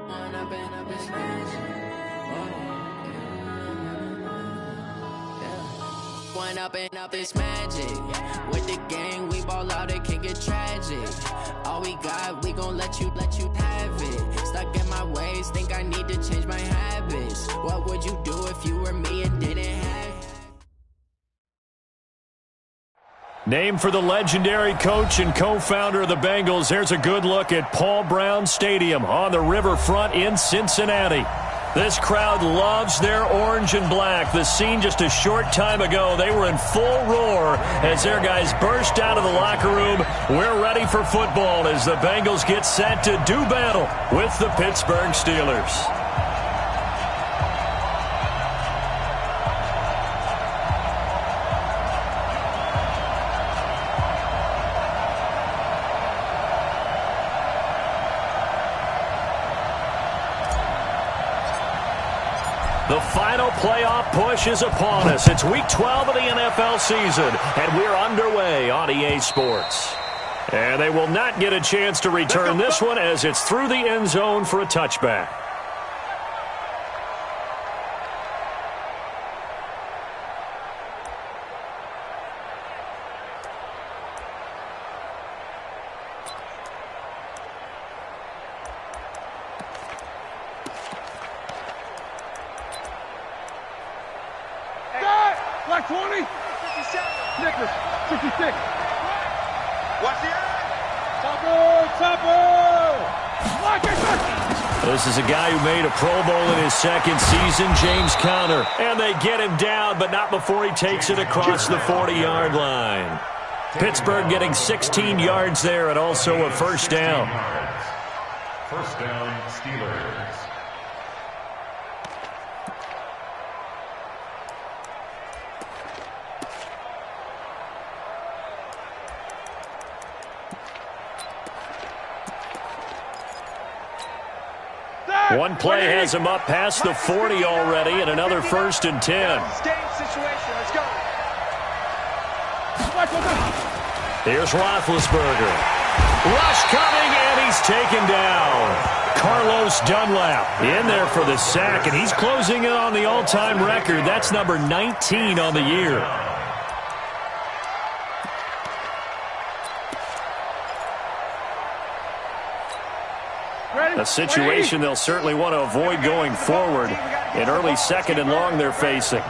One up and up is magic. With the gang, we ball out, it can get tragic. All we got, we gon' let you have it. Stuck in my ways, think I need to change my habits. What would you do if you were me and didn't have it? Named for the legendary coach and co-founder of the Bengals, here's a good look at Paul Brown Stadium on the riverfront in Cincinnati. This crowd loves their orange and black. The scene just a short time ago, they were in full roar as their guys burst out of the locker room. We're ready for football as the Bengals get set to do battle with the Pittsburgh Steelers. The final playoff push is upon us. It's Week 12 of the NFL season, and we're underway on EA Sports. And they will not get a chance to return this one as it's through the end zone for a touchback. Black 20, 57, Snickers, 66. Watch the eye. Topper. This is a guy who made a Pro Bowl in his second season, James Conner. And they get him down, but not before he takes it across the 40-yard line. Pittsburgh getting 16 yards there and also a first down. First down, Steelers. One play has him up past the 40 already, and another 1st and 10. Let's go. Here's Roethlisberger. Rush coming, and he's taken down. Carlos Dunlap in there for the sack, and he's closing in on the all-time record. That's number 19 on the year. A situation they'll certainly want to avoid going forward. An early 2nd and long they're facing.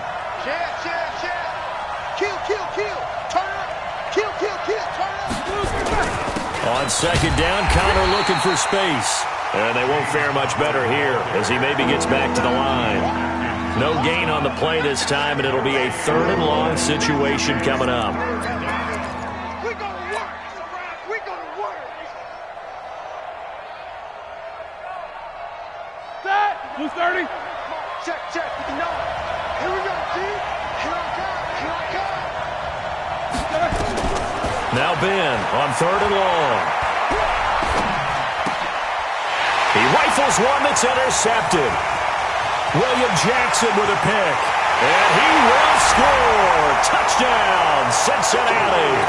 On 2nd down, Conner looking for space. And they won't fare much better here as he maybe gets back to the line. No gain on the play this time, and it'll be a 3rd and long situation coming up. Blue 30. Check. No. Here we go, G. Here I come. Now Ben on 3rd and long. He rifles one that's intercepted. William Jackson with a pick. And he will score. Touchdown, Cincinnati.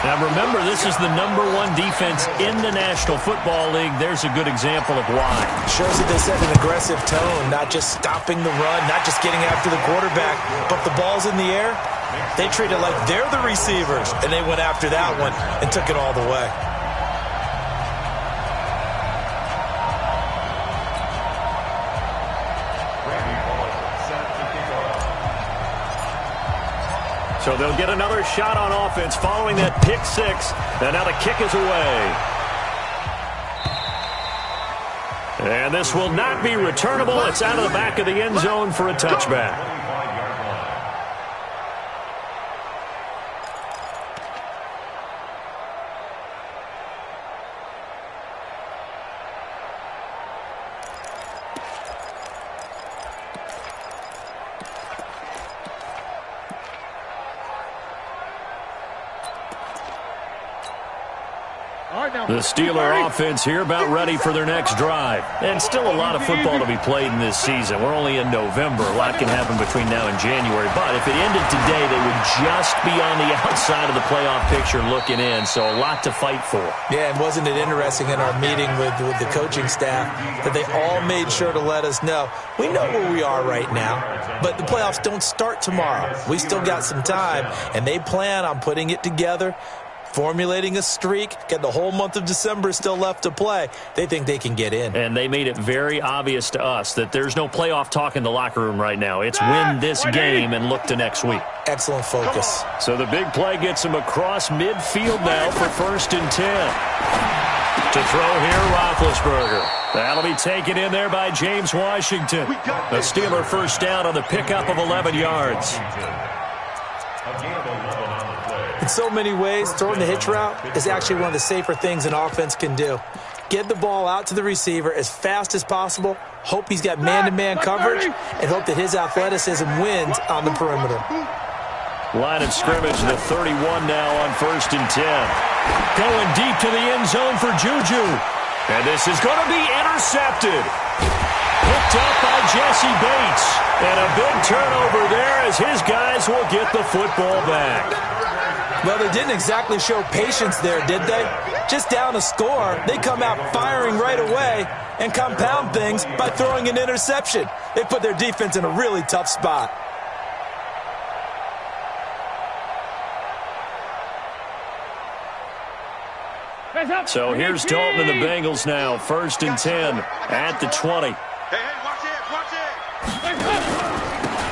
Now remember, this is the #1 defense in the National Football League. There's a good example of why. Shows that they set an aggressive tone, not just stopping the run, not just getting after the quarterback, but the ball's in the air. They treat it like they're the receivers, and they went after that one and took it all the way. So they'll get another shot on offense following that pick 6. And now the kick is away. And this will not be returnable. It's out of the back of the end zone for a touchback. All right, The Steeler offense here about ready for their next drive. And still a lot of football to be played in this season. We're only in November. A lot can happen between now and January. But if it ended today, they would just be on the outside of the playoff picture looking in. So a lot to fight for. Yeah, and wasn't it interesting in our meeting with the coaching staff that they all made sure to let us know, we know where we are right now, but the playoffs don't start tomorrow. We still got some time, and they plan on putting it together, formulating a streak, get the whole month of December still left to play. They think they can get in. And they made it very obvious to us that there's no playoff talk in the locker room right now. It's win this game and look to next week. Excellent focus. So the big play gets him across midfield now for 1st and 10. To throw here, Roethlisberger. That'll be taken in there by James Washington. The Steeler first down on the pickup of 11 yards. In so many ways, throwing the hitch route is actually one of the safer things an offense can do. Get the ball out to the receiver as fast as possible, hope he's got man-to-man coverage, and hope that his athleticism wins on the perimeter. Line of scrimmage, the 31 now on 1st and 10. Going deep to the end zone for Juju. And this is going to be intercepted. Picked up by Jesse Bates. And a big turnover there as his guys will get the football back. Well, they didn't exactly show patience there, did they? Just down a score, they come out firing right away and compound things by throwing an interception. They put their defense in a really tough spot. So here's Dalton and the Bengals now. 1st and 10 at the 20.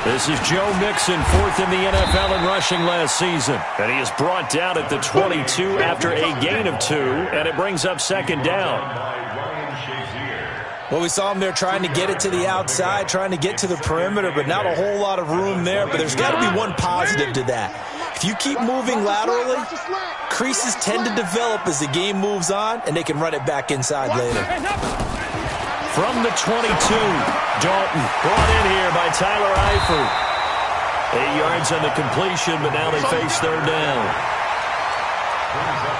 This is Joe Mixon, 4th in the NFL in rushing last season. And he is brought down at the 22 after a gain of 2, and it brings up 2nd down. Well, we saw him there trying to get it to the outside, trying to get to the perimeter, but not a whole lot of room there. But there's got to be one positive to that. If you keep moving laterally, creases tend to develop as the game moves on, and they can run it back inside later. From the 22, Dalton brought in here by Tyler Eifert. 8 yards on the completion, but now they face 3rd down.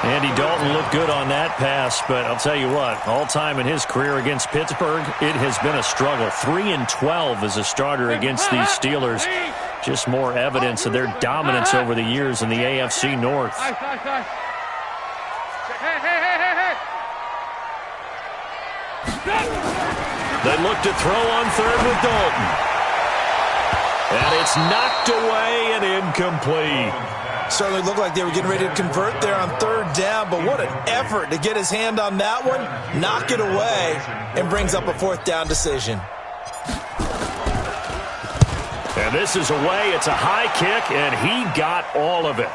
Andy Dalton looked good on that pass, but I'll tell you what, all time in his career against Pittsburgh, it has been a struggle. 3-12 as a starter against these Steelers. Just more evidence of their dominance over the years in the AFC North. They look to throw on 3rd with Dalton. And it's knocked away and incomplete. Certainly looked like they were getting ready to convert there on 3rd down, but what an effort to get his hand on that one, knock it away, and brings up a 4th down decision. And this is away. It's a high kick, and he got all of it.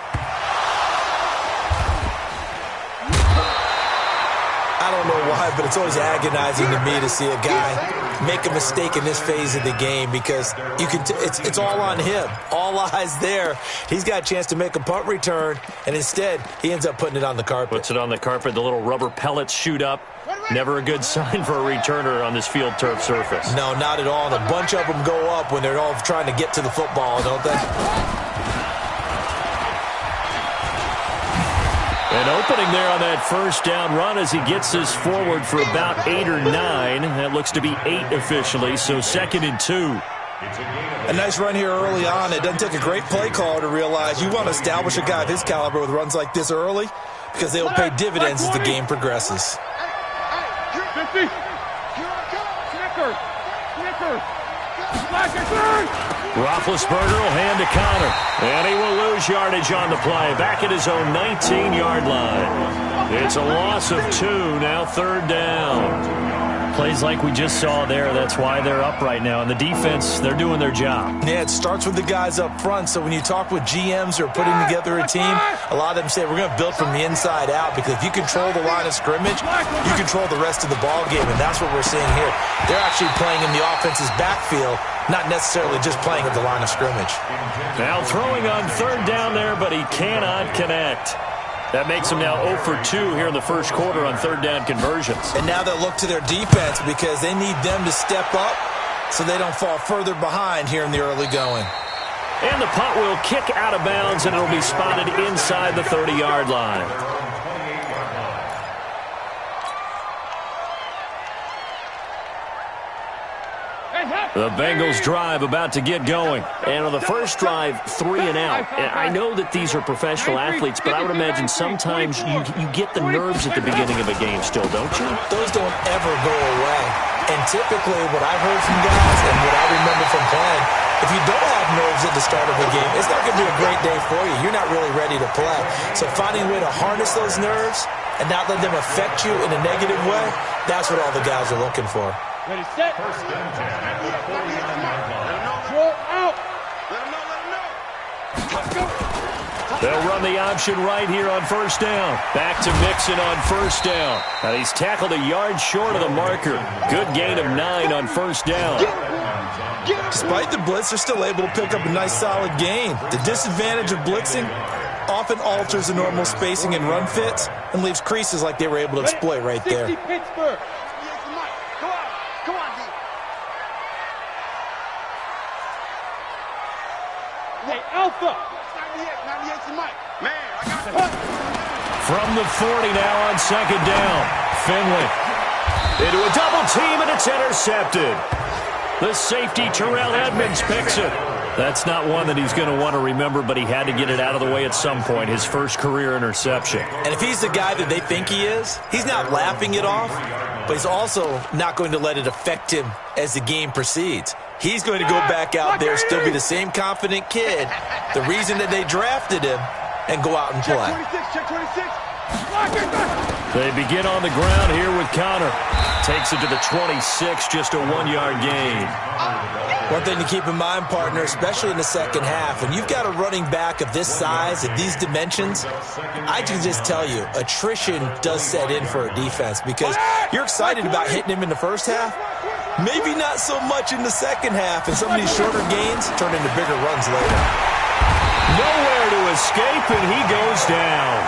I don't know why, but it's always agonizing to me to see a guy make a mistake in this phase of the game because you can it's all on him. All eyes there. He's got a chance to make a punt return, and instead he ends up putting it on the carpet. Puts it on the carpet. The little rubber pellets shoot up. Never a good sign for a returner on this field turf surface. No, not at all. And a bunch of them go up when they're all trying to get to the football, don't they? An opening there on that 1st down run as he gets this forward for about 8 or 9. That looks to be 8 officially, so 2nd and 2. A nice run here early on. It doesn't take a great play caller to realize you want to establish a guy of his caliber with runs like this early because they will pay dividends as the game progresses. Roethlisberger will hand to Connor, and he will lose yardage on the play. Back at his own 19-yard line. It's a loss of 2, now 3rd down. Plays like we just saw there, that's why they're up right now. And the defense, they're doing their job. Yeah, it starts with the guys up front. So when you talk with GMs who are putting together a team, a lot of them say we're going to build from the inside out because if you control the line of scrimmage, you control the rest of the ball game, and that's what we're seeing here. They're actually playing in the offense's backfield, not necessarily just playing at the line of scrimmage. Now throwing on 3rd down there, but he cannot connect. That makes them now 0 for 2 here in the first quarter on 3rd down conversions. And now they'll look to their defense because they need them to step up so they don't fall further behind here in the early going. And the punt will kick out of bounds, and it'll be spotted inside the 30-yard line. The Bengals drive about to get going. And on the first drive, 3 and out. And I know that these are professional athletes, but I would imagine sometimes you get the nerves at the beginning of a game still, don't you? Those don't ever go away. And typically what I've heard from guys and what I remember from playing, if you don't have nerves at the start of a game, it's not going to be a great day for you. You're not really ready to play. So finding a way to harness those nerves and not let them affect you in a negative way, that's what all the guys are looking for. Ready, set. First and 10 at the 49-yard line. Throw out. Let him know. Let's go. They'll run the option right here on first down. Back to Mixon on first down. And he's tackled a yard short of the marker. Good gain of 9 on first down. Despite the blitz, they're still able to pick up a nice solid gain. The disadvantage of blitzing often alters the normal spacing and run fits and leaves creases like they were able to exploit right there. Pittsburgh. Come on, D. Hey, Alpha. 98's the mic. Man, I got it. From the 40 now on second down. Finley into a double team, and it's intercepted. The safety, Terrell Edmonds, picks it. That's not one that he's going to want to remember, but he had to get it out of the way at some point. His first career interception. And if he's the guy that they think he is, he's not laughing it off, but he's also not going to let it affect him as the game proceeds. He's going to go back out there, still be the same confident kid, the reason that they drafted him, and go out and play. Check 26. They begin on the ground here with Connor. Takes it to the 26, just a 1-yard gain. One thing to keep in mind, partner, especially in the second half, when you've got a running back of this size, of these dimensions, I can just tell you, attrition does set in for a defense because you're excited about hitting him in the first half, maybe not so much in the second half, and some of these shorter gains turn into bigger runs later. Nowhere to escape, and he goes down.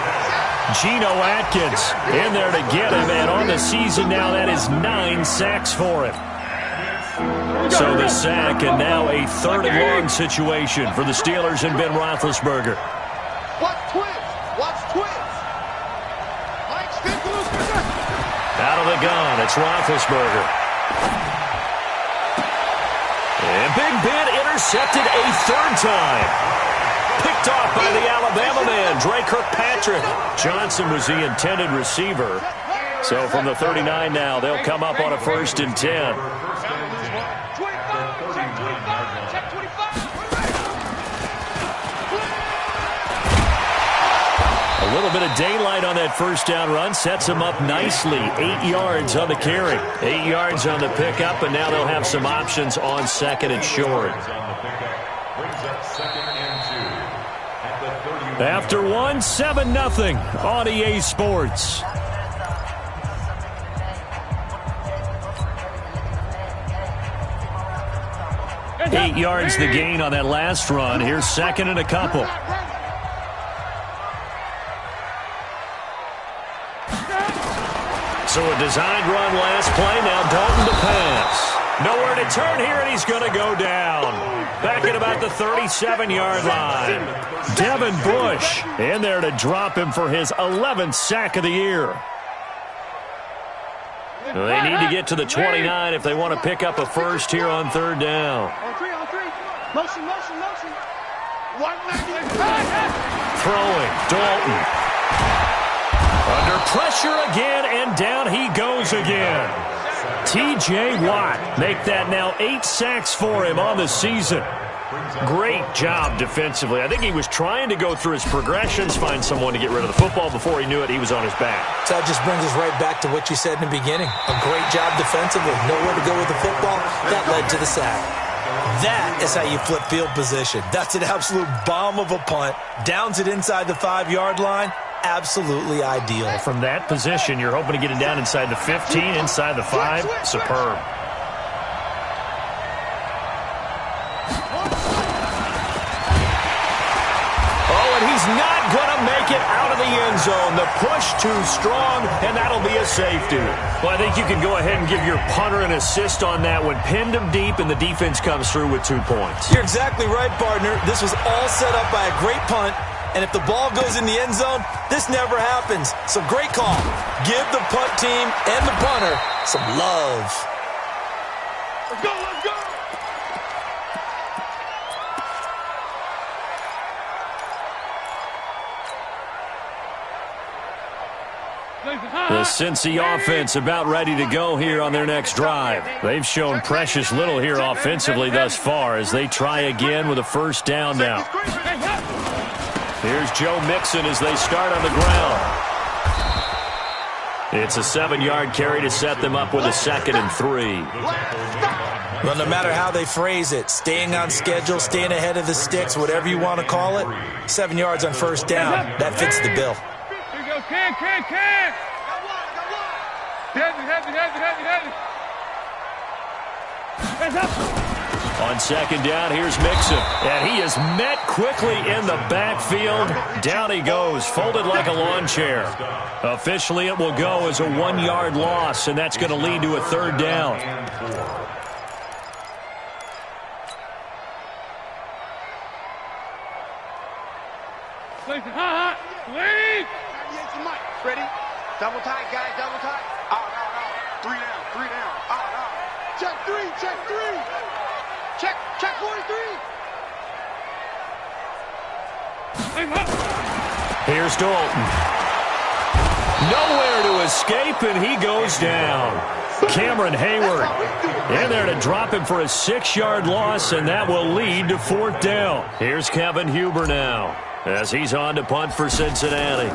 Geno Atkins in there to get him, and on the season now, that is 9 sacks for him. So the sack, and now a 3rd and long situation for the Steelers and Ben Roethlisberger. Watch twins. Watch twins. Mike, stick loose. Out of the gun, it's Roethlisberger. And Big Ben intercepted a 3rd time. Picked off by the Alabama man, Dre Kirkpatrick. Johnson was the intended receiver. So from the 39 now, they'll come up on a 1st and 10. A little bit of daylight on that first down run sets them up nicely. 8 yards on the carry, 8 yards on the pickup, and now they'll have some options on 2nd and short. After 1, 7-0 on EA Sports. Eight yards the gain on that last run. Here's 2nd and a couple. So a designed run last play. Now Dalton to pass. Nowhere to turn here, and he's going to go down. Back at about the 37-yard line. Devin Bush in there to drop him for his 11th sack of the year. They need to get to the 29 if they want to pick up a first here on 3rd down. On three. Motion. Throwing, Dalton. Under pressure again, and down he goes again. T.J. Watt make that now 8 sacks for him on the season. Great job defensively. I think he was trying to go through his progressions, find someone to get rid of the football. Before he knew it, he was on his back. So that just brings us right back to what you said in the beginning. A great job defensively. Nowhere to go with the football. That led to the sack. That is how you flip field position. That's an absolute bomb of a punt. Downs it inside the 5-yard line. Absolutely ideal. From that position, you're hoping to get it down inside the 15, inside the 5. Superb. Oh, and he's not going to make it out of the end zone. The push too strong, and that'll be a safety. Well, I think you can go ahead and give your punter an assist on that one. Pinned him deep, and the defense comes through with 2 points. You're exactly right, partner. This was all set up by a great punt. And if the ball goes in the end zone, this never happens. So great call. Give the punt team and the punter some love. Let's go, let's go! The Cincy offense about ready to go here on their next drive. They've shown precious little here offensively thus far as they try again with a first down now. Here's Joe Mixon as they start on the ground. It's a 7-yard carry to set them up with a 2nd and 3. Well, no matter how they phrase it, staying on schedule, staying ahead of the sticks, whatever you want to call it, 7 yards on first down, that fits the bill. On 2nd down, here's Mixon. And he is met quickly in the backfield. Down he goes, folded like a lawn chair. Officially, it will go as a 1-yard loss, and that's going to lead to a 3rd down. Ready? Double tight, guys, double tight. Oh, no. 3 down, 3 down. Oh, no. Check 3, check 3. Check 43. Here's Dalton. Nowhere to escape, and he goes down. Cameron Hayward in there to drop him for a 6-yard loss, and that will lead to 4th down. Here's Kevin Huber now as he's on to punt for Cincinnati.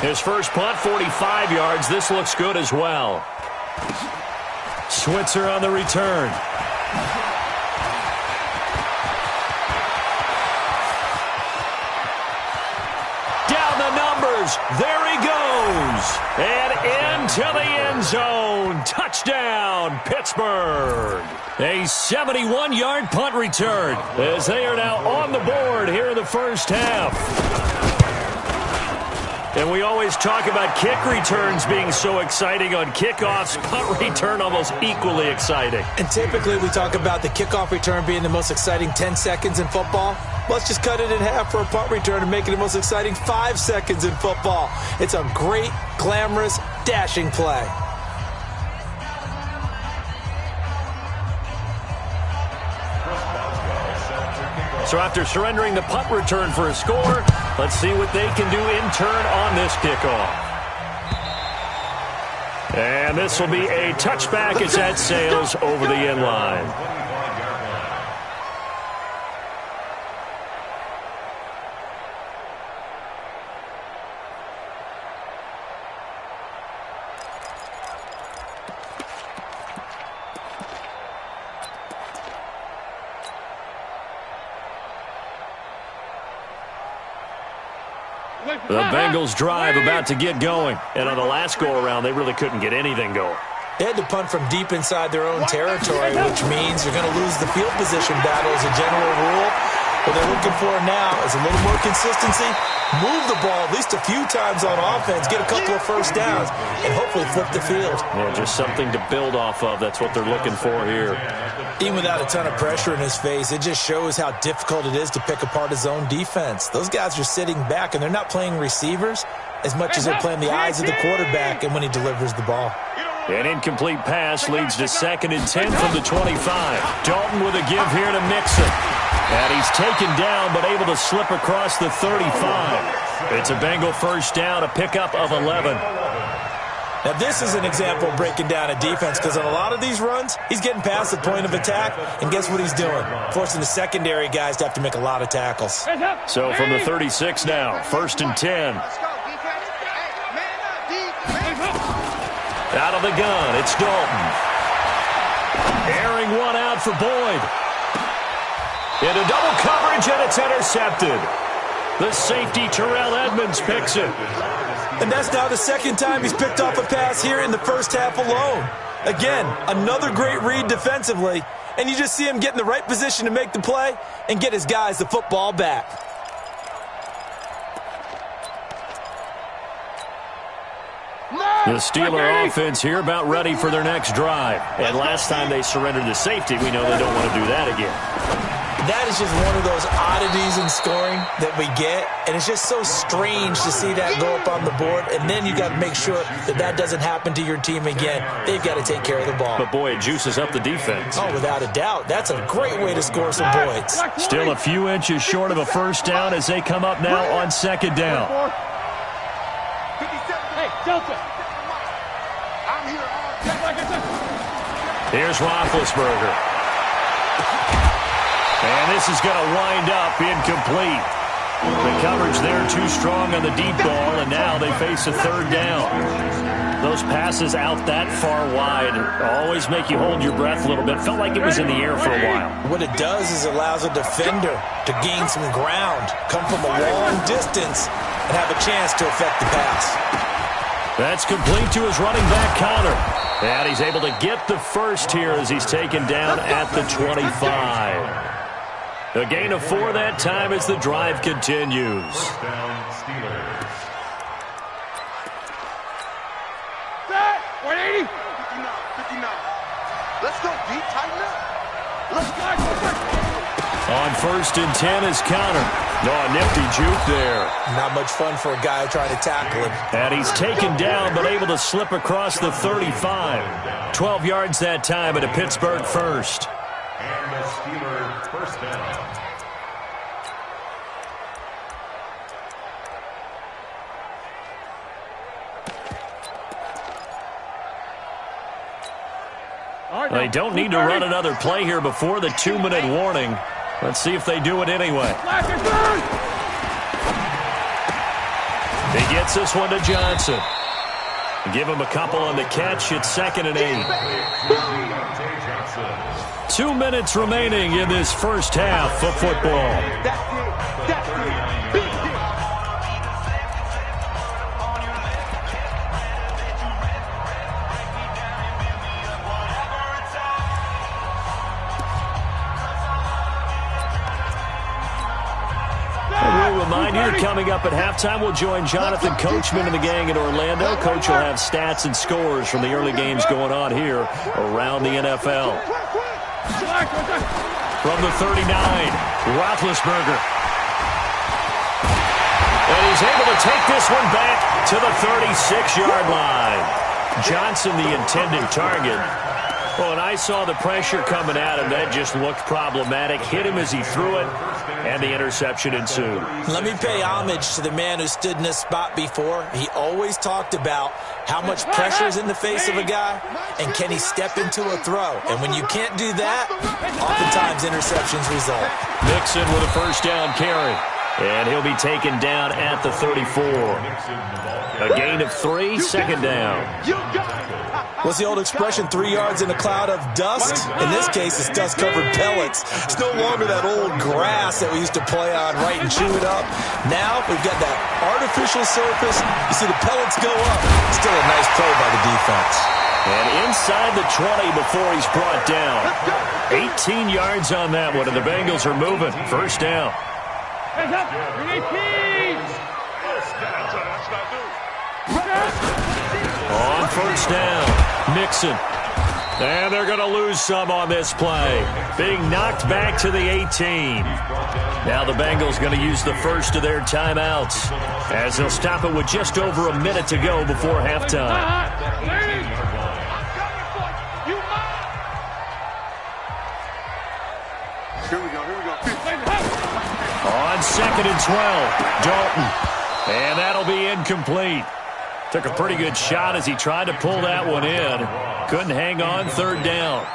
His first punt, 45 yards. This looks good as well. Switzer on the return. Down the numbers. There he goes. And into the end zone. Touchdown, Pittsburgh. A 71-yard punt return as they are now on the board here in the first half. And we always talk about kick returns being so exciting on kickoffs. Punt return almost equally exciting. And typically we talk about the kickoff return being the most exciting 10 seconds in football. Let's just cut it in half for a punt return and make it the most exciting 5 seconds in football. It's a great, glamorous, dashing play. So after surrendering the punt return for a score, let's see what they can do in turn on this kickoff. And this will be a touchback as that sails over the end line. The Bengals drive about to get going. And on the last go-around, they really couldn't get anything going. They had to punt from deep inside their own territory, which means you're going to lose the field position battle as a general rule. What they're looking for now is a little more consistency, move the ball at least a few times on offense, get a couple of first downs, and hopefully flip the field. Yeah, just something to build off of. That's what they're looking for here. Even without a ton of pressure in his face, it just shows how difficult it is to pick apart his own defense. Those guys are sitting back, and they're not playing receivers as much as they're playing the eyes of the quarterback and when he delivers the ball. An incomplete pass leads to 2nd and 10 from the 25. Dalton with a give here to Mixon. And he's taken down but able to slip across the 35. It's a Bengal first down, a pickup of 11. Now this is an example of breaking down a defense because on a lot of these runs, he's getting past the point of attack, and guess what he's doing? Forcing the secondary guys to have to make a lot of tackles. So from the 36 now, 1st and 10. Out of the gun, it's Dalton. Airing one out for Boyd. Into double coverage, and it's intercepted. The safety, Terrell Edmonds, picks it. And that's now the 2nd time he's picked off a pass here in the first half alone. Again, another great read defensively, and you just see him get in the right position to make the play and get his guys the football back. The Steeler offense here about ready for their next drive. And last time they surrendered the safety, we know they don't want to do that again. that is just one of those oddities in scoring that we get, and it's just so strange to see that go up on the board, and then you got to make sure that that doesn't happen to your team again. They've got to take care of the ball. But, boy, it juices up the defense. Oh, without a doubt. That's a great way to score some points. Still a few inches short of a first down as they come up now on second down. Hey, Delta. I'm here. Here's Roethlisberger. And this is going to wind up incomplete. The coverage there too strong on the deep ball, and now they face a third down. Those passes out that far wide always make you hold your breath a little bit. Felt like it was in the air for a while. What it does is allows a defender to gain some ground, come from a long distance, and have a chance to affect the pass. That's complete to his running back, Connor. And he's able to get the first here as he's taken down at the 25. A gain of 4 that time as the drive continues. First down, Steelers. 180. 59. Let's go, D. Tighten up. Let's go. On first and 10 is Connor. No, a nifty juke there. Not much fun for a guy trying to tackle him. And he's taken down but able to slip across the 35. 12 yards that time at a Pittsburgh first. And the Steelers first down. They don't need to run another play here before the 2-minute warning. Let's see if they do it anyway. He gets this one to Johnson. Give him a couple on the catch. It's 2nd and 8. 2 minutes remaining in this first half of football. Coming up at halftime, we'll join Jonathan Coachman and the gang in Orlando. Coach will have stats and scores from the early games going on here around the NFL. From the 39, Roethlisberger. And he's able to take this one back to the 36-yard line. Johnson, the intended target. Well, and I saw the pressure coming at him. That just looked problematic. Hit him as he threw it, and the interception ensued. Let me pay homage to the man who stood in this spot before. He always talked about how much pressure is in the face of a guy, and can he step into a throw. And when you can't do that, oftentimes interceptions result. Mixon with a first down carry. And he'll be taken down at the 34. A gain of 3, 2nd down. What's the old expression, 3 yards in a cloud of dust? In this case, it's dust-covered pellets. It's no longer that old grass that we used to play on, right, and chew it up. Now we've got that artificial surface. You see the pellets go up. Still a nice play by the defense. And inside the 20 before he's brought down. 18 yards on that one, and the Bengals are moving. First down. Hands up. We need peas. On first down, Mixon. And they're going to lose some on this play. Being knocked back to the 18. Now the Bengals going to use the first of their timeouts as they'll stop it with just over a minute to go before halftime. Here we go. On 2nd and 12, Dalton. And that'll be incomplete. Took a pretty good shot as he tried to pull that one in. Couldn't hang on, 3rd down.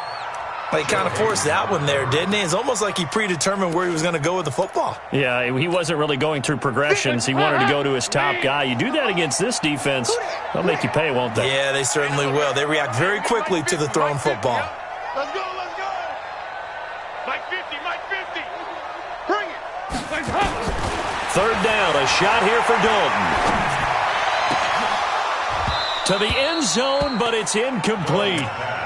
Well, he kind of forced that one there, didn't he? It's almost like he predetermined where he was going to go with the football. Yeah, he wasn't really going through progressions. He wanted to go to his top guy. You do that against this defense, they'll make you pay, won't they? Yeah, they certainly will. They react very quickly to the thrown football. Let's go. Mike 50. Bring it. 3rd down, a shot here for Dalton. To the end zone, but it's incomplete.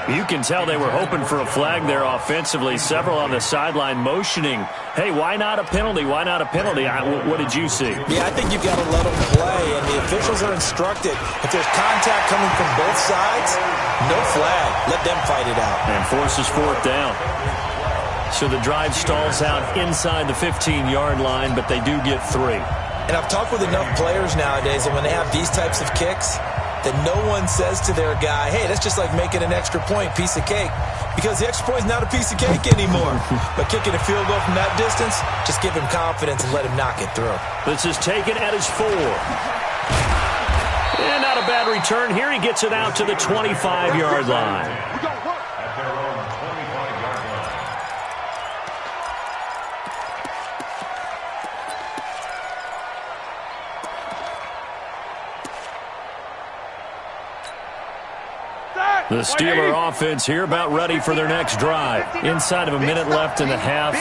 You can tell they were hoping for a flag there offensively. Several on the sideline motioning. Hey, why not a penalty? Why not a penalty? What did you see? Yeah, I think you've got to let them play, and the officials are instructed. If there's contact coming from both sides, no flag. Let them fight it out. And forces 4th down. So the drive stalls out inside the 15-yard line, but they do get 3. And I've talked with enough players nowadays that when they have these types of kicks, that no one says to their guy, hey, that's just like making an extra point, piece of cake. Because the extra point is not a piece of cake anymore. But kicking a field goal from that distance, just give him confidence and let him knock it through. This is taken at his 4. And not a bad return. Here he gets it out to the 25-yard line. At their own 25-yard line. The Steeler offense here about ready for their next drive. Inside of a minute left in the half.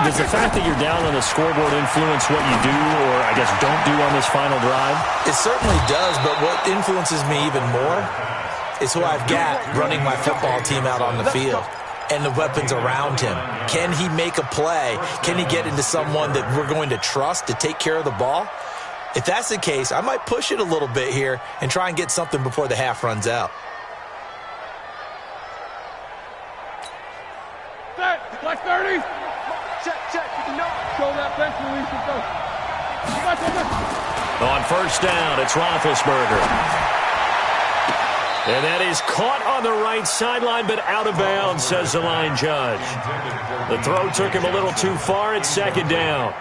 Does the fact that you're down on the scoreboard influence what you do or, I guess, don't do on this final drive? It certainly does, but what influences me even more is who I've got running my football team out on the field and the weapons around him. Can he make a play? Can he get into someone that we're going to trust to take care of the ball? If that's the case, I might push it a little bit here and try and get something before the half runs out. Black 30. Check. Show that fence release and go. On first down, it's Roethlisberger. And that is caught on the right sideline, but out of bounds, says the line judge. The throw took him a little too far. It's second down.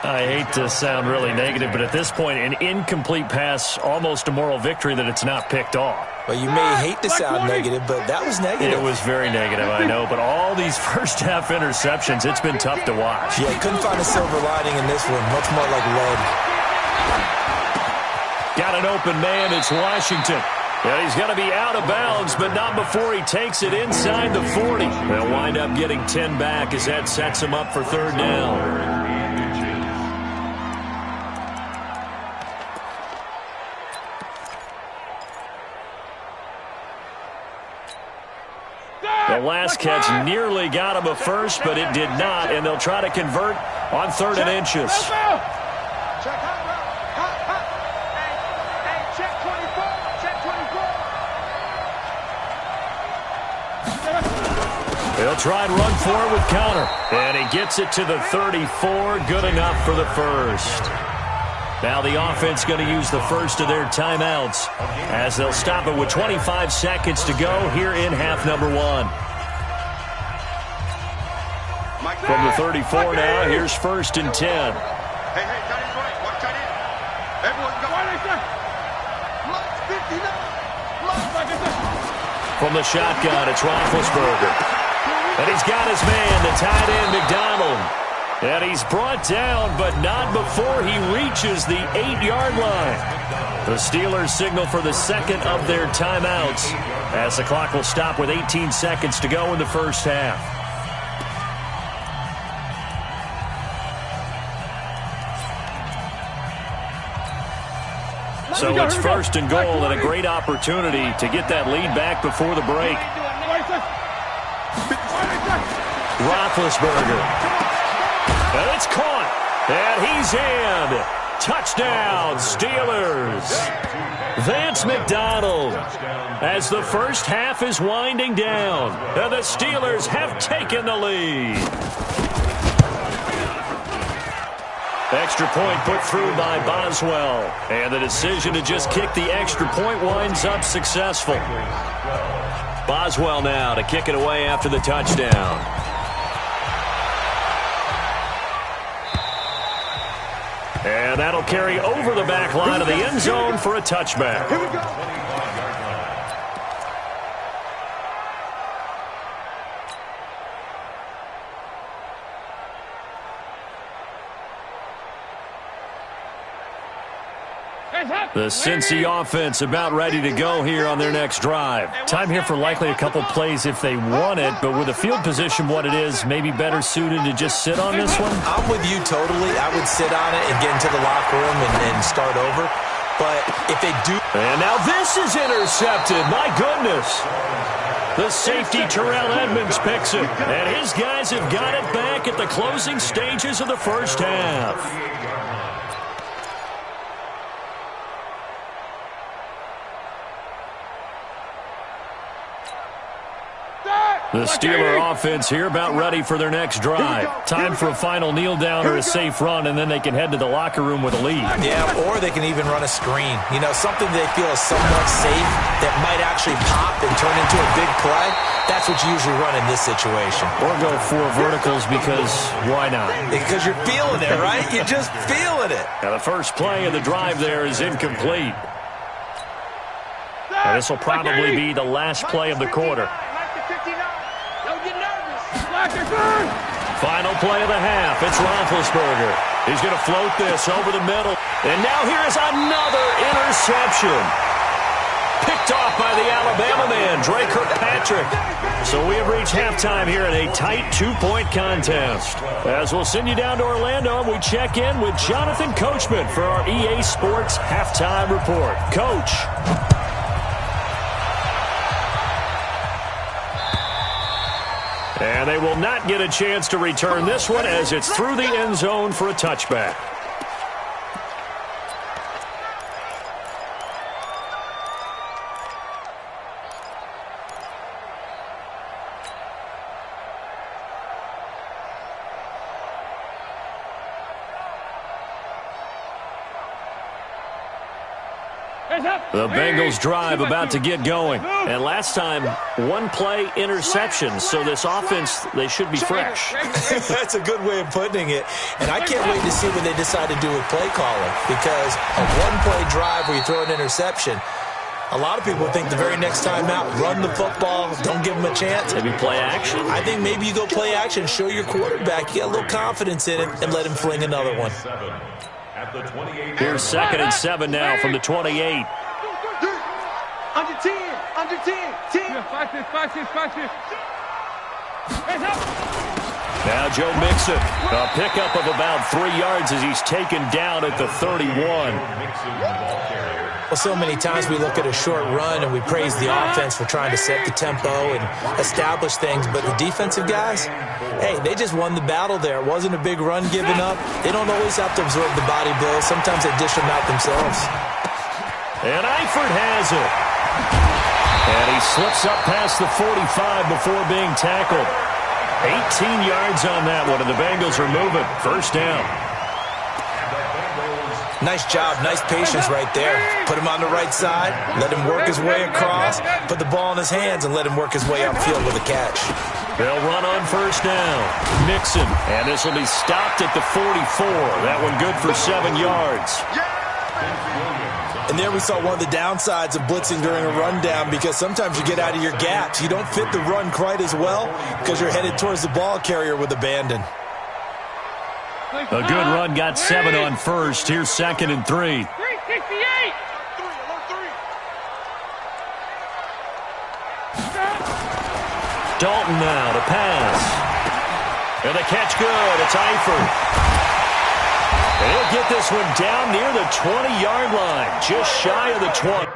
I hate to sound really negative, but at this point, an incomplete pass, almost a moral victory that it's not picked off. Well, you may hate to sound negative, but that was negative. It was very negative, I know. But all these first-half interceptions, it's been tough to watch. Yeah, couldn't find a silver lining in this one. Much more like lead. Got an open man. It's Washington. And he's going to be out of bounds, but not before he takes it inside the 40. They'll wind up getting 10 back as that sets him up for third down. The last catch nearly got him a first, but it did not, and they'll try to convert on 3rd and inches. Check check 24. He'll try and run for it with Connor, and he gets it to the 34, good enough for the first. Now the offense going to use the first of their timeouts as they'll stop it with 25 seconds to go here in half number 1. From the 34 now, here's 1st and 10. Hey, tight end right. Watch tight end. Everyone go. From the shotgun, it's Roethlisberger. And he's got his man, the tight end, McDonald. And he's brought down, but not before he reaches the 8-yard line. The Steelers signal for the second of their timeouts as the clock will stop with 18 seconds to go in the first half. So it's 1st and goal and a great opportunity to get that lead back before the break. Roethlisberger. And it's caught. And he's in. Touchdown, Steelers. Vance McDonald. As the first half is winding down, and the Steelers have taken the lead. Extra point put through by Boswell. And the decision to just kick the extra point winds up successful. Boswell now to kick it away after the touchdown. And that'll carry over the back line of the end zone for a touchback. Here we go. The Cincy offense about ready to go here on their next drive. Time here for likely a couple plays if they want it, but with the field position what it is, maybe better suited to just sit on this one? I'm with you totally. I would sit on it and get into the locker room and start over. But if they do... And now this is intercepted. My goodness. The safety, Terrell Edmonds, picks it. And his guys have got it back at the closing stages of the first half. The Steeler offense here about ready for their next drive. Time for a final kneel down or a safe run, and then they can head to the locker room with a lead. Yeah, or they can even run a screen. You know, something they feel is somewhat safe that might actually pop and turn into a big play. That's what you usually run in this situation. Or go 4 verticals because why not? Because you're feeling it, right? You're just feeling it. Now the first play of the drive there is incomplete. And this will probably be the last play of the quarter. Final play of the half. It's Roethlisberger. He's going to float this over the middle. And now here is another interception. Picked off by the Alabama man, Dre Kirkpatrick. So we have reached halftime here in a tight 2-point contest. As we'll send you down to Orlando, and we check in with Jonathan Coachman for our EA Sports Halftime Report. Coach. And they will not get a chance to return this one as it's through the end zone for a touchback. The Bengals drive about to get going. And last time, 1-play interception. So this offense, they should be fresh. That's a good way of putting it. And I can't wait to see what they decide to do with play calling. Because a 1-play drive where you throw an interception, a lot of people think the very next time out, run the football, don't give them a chance. Maybe play action? I think maybe you go play action, show your quarterback, you get a little confidence in it, and let him fling another one. Here's 2nd and 7 now from the 28. Under 10, 10. Watch this. Now Joe Mixon, a pickup of about 3 yards as he's taken down at the 31. Well, so many times we look at a short run and we praise the offense for trying to set the tempo and establish things, but the defensive guys, hey, they just won the battle there. It wasn't a big run given up. They don't always have to absorb the body blows. Sometimes they dish them out themselves. And Eifert has it. And he slips up past the 45 before being tackled. 18 yards on that one, and the Bengals are moving. First down. Nice job, nice patience right there. Put him on the right side, let him work his way across, put the ball in his hands, and let him work his way upfield with a catch. They'll run on first down. Mixon, and this will be stopped at the 44. That one good for 7 yards. And there we saw one of the downsides of blitzing during a rundown, because sometimes you get out of your gaps. You don't fit the run quite as well because you're headed towards the ball carrier with abandon. A good run got 7 on first. Here's 2nd and 3. 368. Dalton now to pass. And the catch good. It's Eifert. And he'll get this one down near the 20-yard line, just shy of the 20.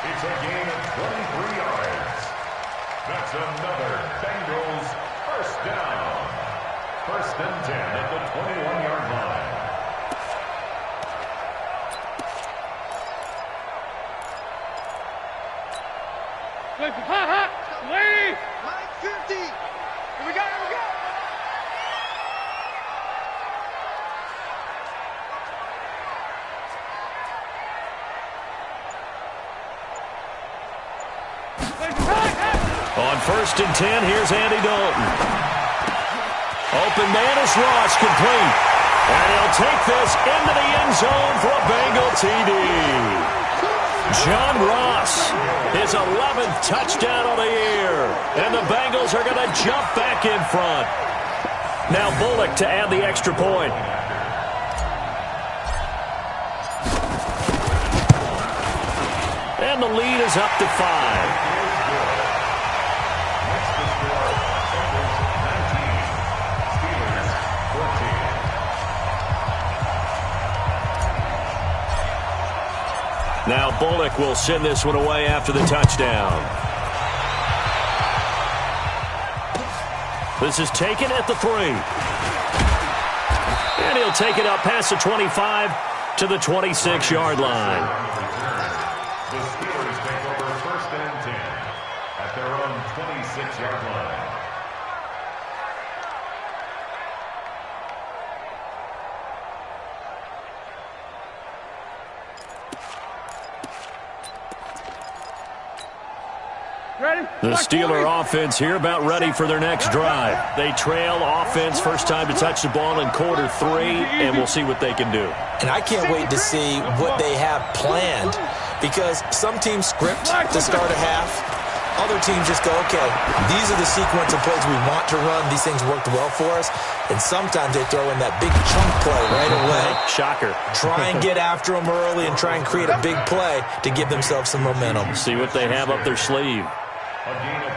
It's a gain of 23 yards. That's another Bengals first down. 1st and 10 at the 21-yard line. Ladies! Line 50. Here we go. On 1st and 10, here's Andy Dalton. Open man is Ross, complete. And he'll take this into the end zone for a Bengal TD. John Ross, his 11th touchdown of the year. And the Bengals are going to jump back in front. Now Bullock to add the extra point. And the lead is up to 5. Now Bullock will send this one away after the touchdown. This is taken at the 3. And he'll take it up past the 25 to the 26-yard line. The Steelers take over 1st and 10 at their own 26-yard line. The Steeler offense here about ready for their next drive. They trail offense first time to touch the ball in quarter 3, and we'll see what they can do. And I can't wait to see what they have planned, because some teams script to start a half. Other teams just go, okay, these are the sequence of plays we want to run. These things worked well for us. And sometimes they throw in that big chunk play right away. Shocker. Try and get after them early and try and create a big play to give themselves some momentum. See what they have up their sleeve.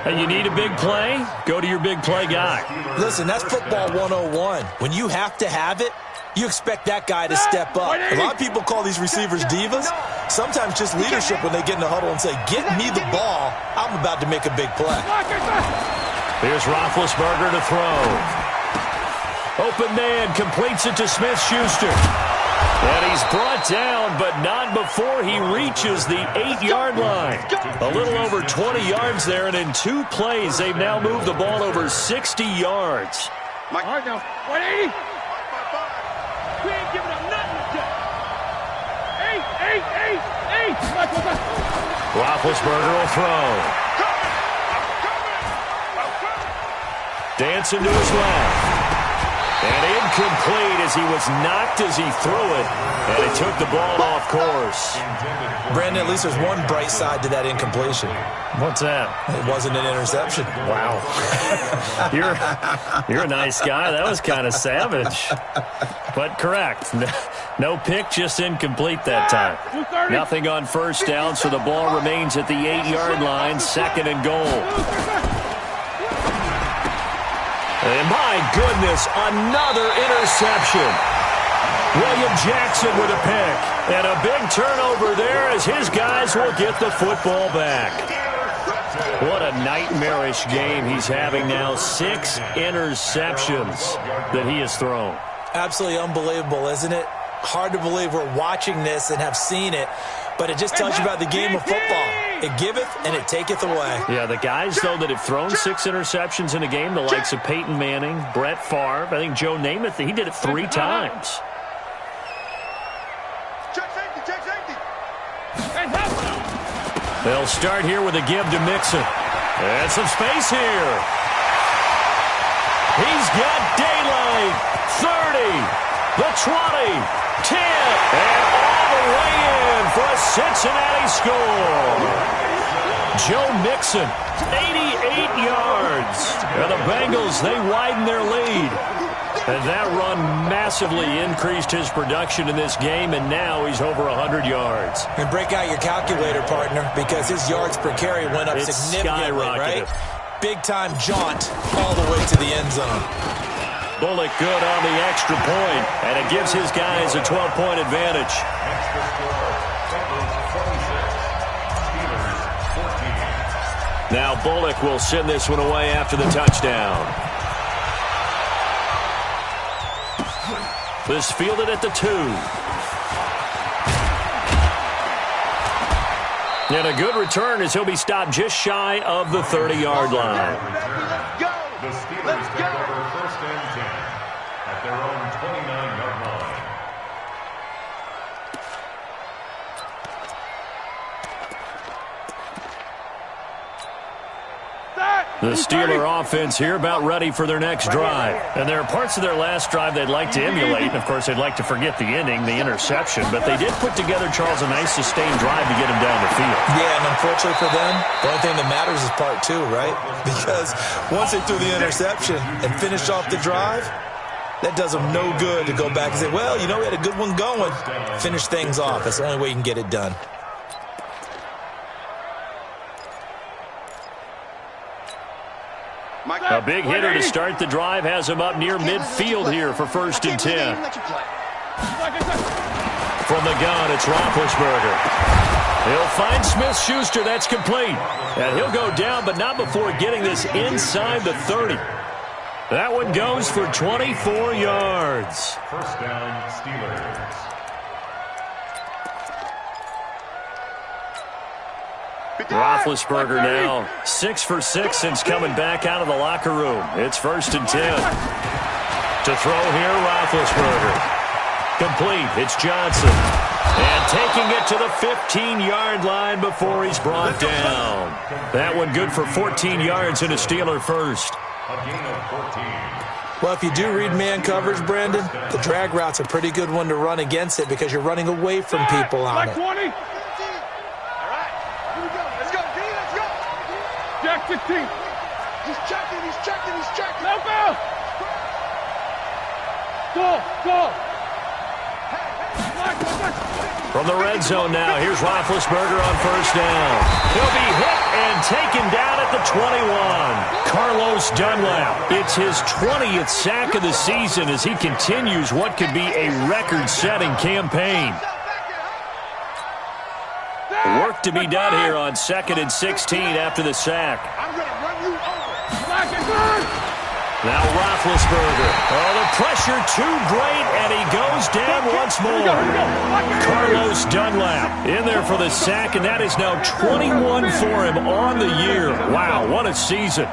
Hey, you need a big play? Go to your big play guy. Listen, that's football 101. When you have to have it, you expect that guy to step up. A lot of people call these receivers divas. Sometimes just leadership when they get in the huddle and say, get me the ball. I'm about to make a big play. Here's Roethlisberger to throw. Open man, completes it to Smith-Schuster. And he's brought down, but not before he reaches the 8-yard line. A little over 20 yards there, and in 2 plays, they've now moved the ball over 60 yards. All right, now, 180. We ain't giving up nothing. 8. Roethlisberger will throw. Dancing to his left. And incomplete as he was knocked as he threw it. And he took the ball off course. Brandon, at least there's one bright side to that incompletion. What's that? It wasn't an interception. Wow. You're a nice guy. That was kind of savage. But correct. No pick, just incomplete that time. Nothing on first down, so the ball remains at the 8-yard line, 2nd and goal. And my goodness, another interception. William Jackson with a pick. And a big turnover there as his guys will get the football back. What a nightmarish game he's having now. 6 interceptions that he has thrown. Absolutely unbelievable, isn't it? Hard to believe we're watching this and have seen it, but it just tells you about the game of football. It giveth and it taketh away. Yeah, the guys, though, that have thrown 6 interceptions in a game, the likes of Peyton Manning, Brett Favre, I think Joe Namath, he did it 3 times. Check safety. They'll start here with a give to Mixon. And some space here. He's got daylight. 30, the 20, 10, and all the way in for a Cincinnati score. Joe Mixon, 88 yards. And the Bengals, they widen their lead. And that run massively increased his production in this game, and now he's over 100 yards. And break out your calculator, partner, because his yards per carry went up significantly, right? Big-time jaunt all the way to the end zone. Bullock good on the extra point, and it gives his guys a 12-point advantage. Extra score, Bengals 46, Steelers 14. Now Bullock will send this one away after the touchdown. This fielded at the 2. And a good return as he'll be stopped just shy of the 30-yard line. The Steelers take over 1st and 10 at their own 29-yard line. The Steeler offense here about ready for their next drive. And there are parts of their last drive they'd like to emulate. And, of course, they'd like to forget the ending, the interception. But they did put together, Charles, a nice sustained drive to get him down the field. Yeah, and unfortunately for them, the only thing that matters is part two, right? Because once they threw the interception and finished off the drive, that does them no good to go back and say, well, you know, we had a good one going. Finish things off. That's the only way you can get it done. A big hitter to start the drive has him up near midfield here for 1st and 10. From the gun, it's Roethlisberger. He'll find Smith-Schuster. That's complete. And he'll go down, but not before getting this inside the 30. That one goes for 24 yards. First down, Steelers. Roethlisberger now 6 for 6 since coming back out of the locker room. It's 1st and 10. To throw here, Roethlisberger. Complete. It's Johnson. And taking it to the 15-yard line before he's brought down. That one good for 14 yards and a Steeler first. A gain of 14. Well, if you do read man coverage, Brandon, the drag route's a pretty good one to run against it because you're running away from people on it. 20. Jack 15. He's checking. Now go. Go. From the red zone now, here's Roethlisberger on 1st down. He'll be hit and taken down at the 21. Carlos Dunlap. It's his 20th sack of the season as he continues what could be a record-setting campaign. Work to be done here on 2nd and 16 after the sack. I'm going to run you over. Now Roethlisberger. Oh, the pressure too great, and he goes down once more. Carlos Dunlap in there for the sack, and that is now 21 for him on the year. Wow, what a season.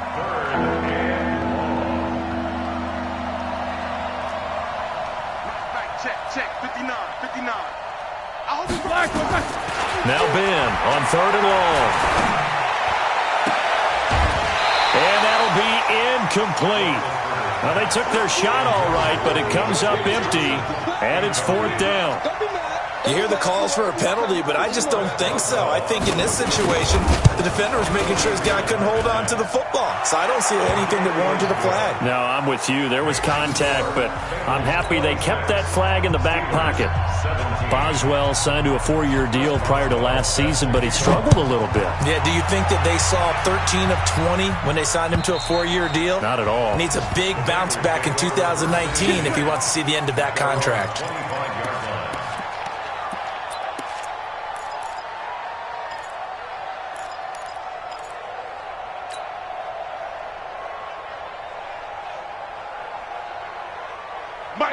Check. 59. Now Ben on 3rd and long. And that'll be incomplete. Well, they took their shot all right, but it comes up empty, and it's 4th down. You hear the calls for a penalty, but I just don't think so. I think in this situation, the defender was making sure his guy couldn't hold on to the football. So I don't see anything that warranted a flag. No, I'm with you. There was contact, but I'm happy they kept that flag in the back pocket. Boswell signed to a 4-year deal prior to last season, but he struggled a little bit. Yeah, do you think that they saw 13 of 20 when they signed him to a 4-year deal? Not at all. Needs a big bounce back in 2019 if he wants to see the end of that contract.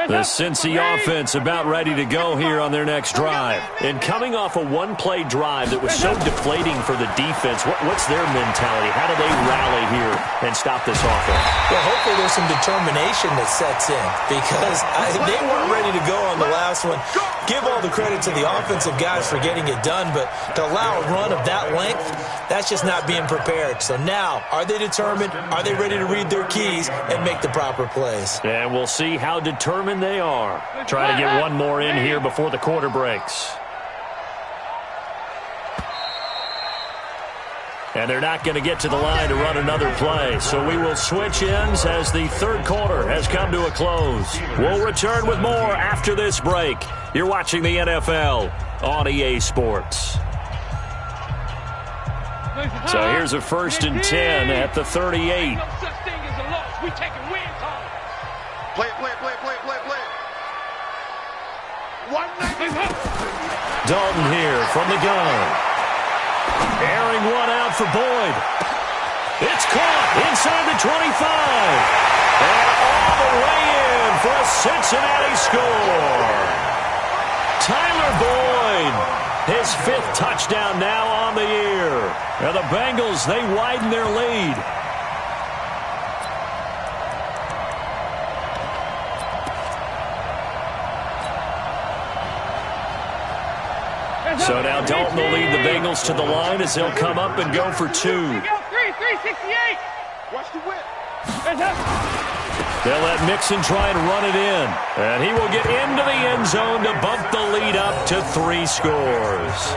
The Cincy offense about ready to go here on their next drive. And coming off a one-play drive that was so deflating for the defense, what's their mentality? How do they rally here and stop this offense? Well, hopefully there's some determination that sets in because they weren't ready to go on the last one. Give all the credit to the offensive guys for getting it done, but to allow a run of that length, that's just not being prepared. So now, are they determined? Are they ready to read their keys and make the proper plays? And we'll see how determined they are. Try to get one more in here before the quarter breaks. And they're not going to get to the line to run another play. So we will switch ends as the third quarter has come to a close. We'll return with more after this break. You're watching the NFL on EA Sports. So here's a 1st and 10 at the 38. No such thing as a loss. We taking wins home. Play. Dalton here from the gun. Airing one out for Boyd. It's caught inside the 25. And all the way in for a Cincinnati score. Tyler Boyd, his 5th touchdown now on the year. And the Bengals, they widen their lead. So now Dalton will lead the Bengals to the line as they'll come up and go for 2. 368. Watch the whip. They'll let Mixon try and run it in. And he will get into the end zone to bump the lead up to 3 scores.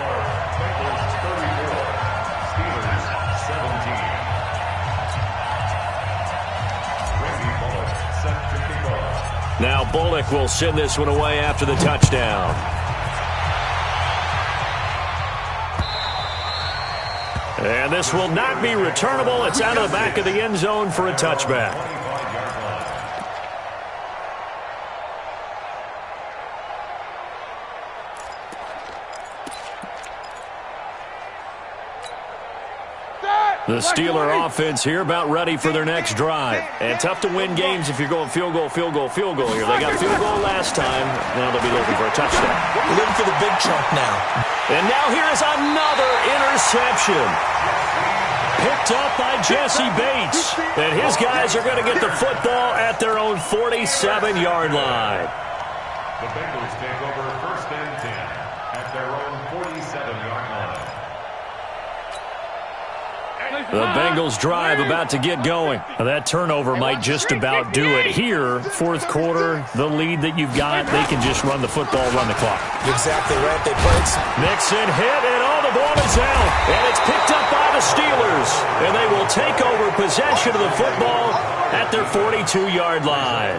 Now Bullock will send this one away after the touchdown. And this will not be returnable. It's out of the back of the end zone for a touchback. The Steeler offense here about ready for their next drive. And tough to win games if you're going field goal, field goal, field goal here. They got field goal last time. Now they'll be looking for a touchdown. We're looking for the big chunk now. And now here is another interception. Picked up by Jesse Bates. And his guys are going to get the football at their own 47-yard line. The Bengals take over 1st and 10 at their own 47-yard line. The Bengals drive about to get going. That turnover might just about do it. Here, 4th quarter, the lead that you've got, they can just run the football, run the clock. Exactly right. They played. Mixon hit, and the ball is out. And it's picked up by the Steelers. And they will take over possession of the football at their 42-yard line.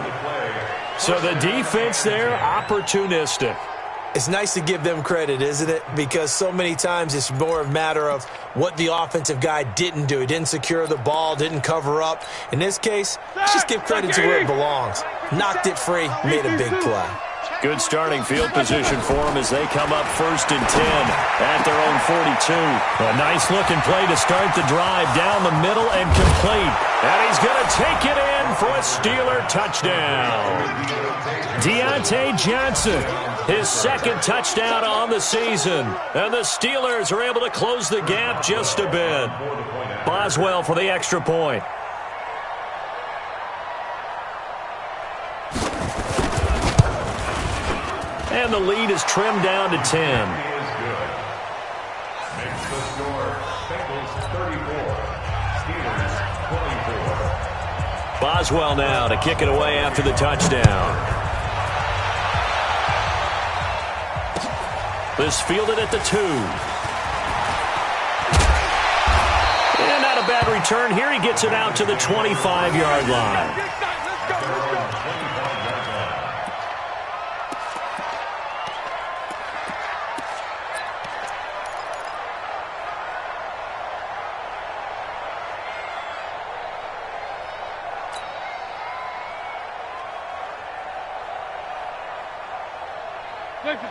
So the defense there, opportunistic. It's nice to give them credit, isn't it? Because so many times it's more a matter of what the offensive guy didn't do. He didn't secure the ball, didn't cover up. In this case, let's just give credit to where it belongs. Knocked it free, made a big play. Good starting field position for them as they come up 1st and 10 at their own 42. A nice-looking play to start the drive down the middle and complete. And he's going to take it in for a Steeler touchdown. Deontay Johnson, his 2nd touchdown on the season. And the Steelers are able to close the gap just a bit. Boswell for the extra point. And the lead is trimmed down to 10. Makes the score Bengals 34, Steelers 24. Boswell now to kick it away after the touchdown. This fielded at the 2. And not a bad return. Here he gets it out to the 25-yard line.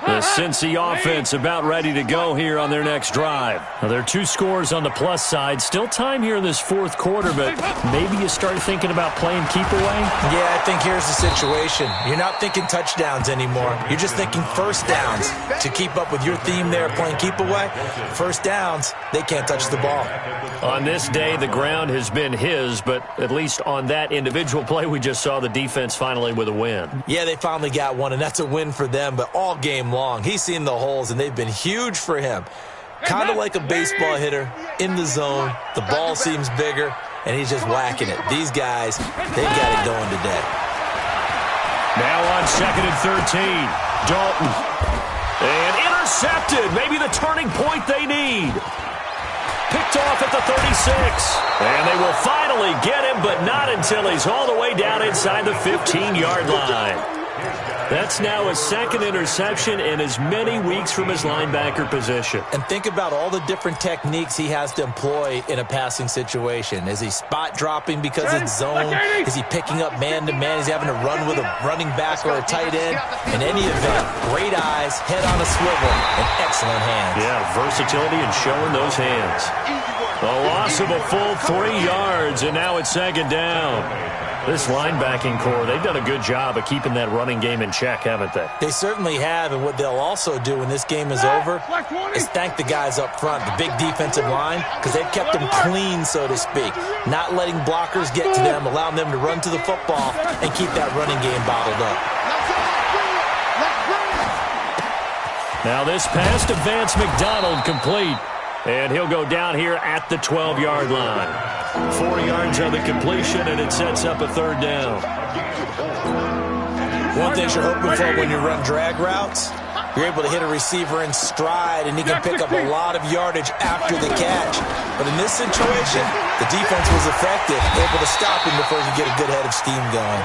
The Cincy offense about ready to go here on their next drive. Now, there are 2 scores on the plus side. Still time here in this 4th quarter, but maybe you start thinking about playing keep away? Yeah, I think here's the situation. You're not thinking touchdowns anymore. You're just thinking first downs. To keep up with your theme there, playing keep away, first downs, they can't touch the ball. On this day, the ground has been his, but at least on that individual play, we just saw the defense finally with a win. Yeah, they finally got one, and that's a win for them, but all game long, he's seen the holes, and they've been huge for him. Kind of like a baseball hitter in the zone. The ball seems bigger, and he's just whacking it. These guys, they've got it going today. Now on 2nd and 13, Dalton. And intercepted, maybe the turning point they need. Picked off at the 36. And they will finally get him, but not until he's all the way down inside the 15-yard line. That's now his 2nd interception in as many weeks from his linebacker position. And think about all the different techniques he has to employ in a passing situation. Is he spot dropping because it's zone? Is he picking up man-to-man? Is he having to run with a running back or a tight end? In any event, great eyes, head on a swivel, and excellent hands. Yeah, versatility and showing those hands. A loss of a full 3 yards, and now it's 2nd down. This linebacking core, they've done a good job of keeping that running game in check, haven't they? They certainly have, and what they'll also do when this game is over is thank the guys up front, the big defensive line, because they've kept them clean, so to speak, not letting blockers get to them, allowing them to run to the football and keep that running game bottled up. Now this pass to Vance McDonald complete, and he'll go down here at the 12-yard line. 4 yards on the completion, and it sets up a third down. One thing you're hoping for when you run drag routes, you're able to hit a receiver in stride, and he can pick up a lot of yardage after the catch. But in this situation, the defense was effective, able to stop him before he could get a good head of steam going.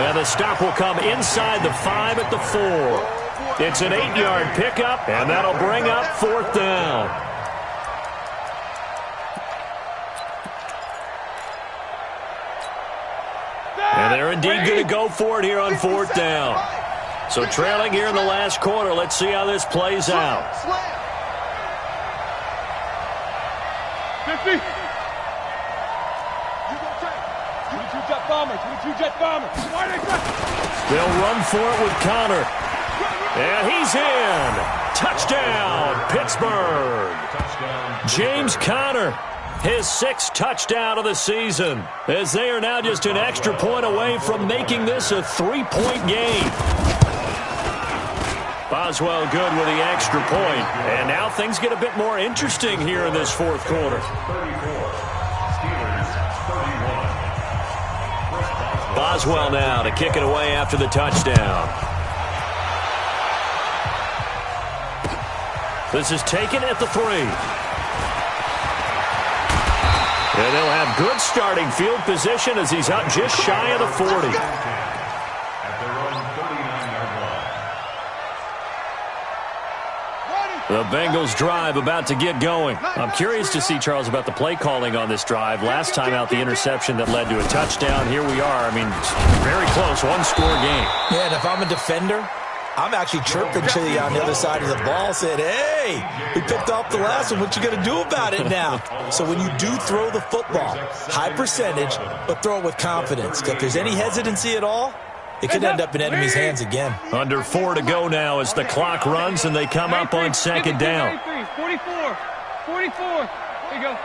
And the stop will come inside the 5 at the 4. It's an 8-yard pickup, and that'll bring up fourth down. And they're indeed going to go for it here on fourth down. So trailing here in the last quarter. Let's see how this plays out. 50. 22 jet bomber. 22 jet bomber. They'll run for it with Connor. And he's in. Touchdown, Pittsburgh. James Conner, his 6th touchdown of the season, as they are now just an extra point away from making this a 3-point game. Boswell good with the extra point. And now things get a bit more interesting here in this fourth quarter. Boswell now to kick it away after the touchdown. This is taken at the 3. And they'll have good starting field position as he's up just shy of the 40. The Bengals drive about to get going. I'm curious to see, Charles, about the play calling on this drive. Last time out, the interception that led to a touchdown. Here we are. I mean, very close, one-score game. Yeah, and if I'm a defender, I'm actually chirping to you on the other side of the ball, saying, hey, we picked off the last one. What you going to do about it now? So when you do throw the football, high percentage, but throw it with confidence. If there's any hesitancy at all, it could end up in enemy's hands again. Under 4 to go now as the clock runs and they come up on second down. 44. 44. There you go.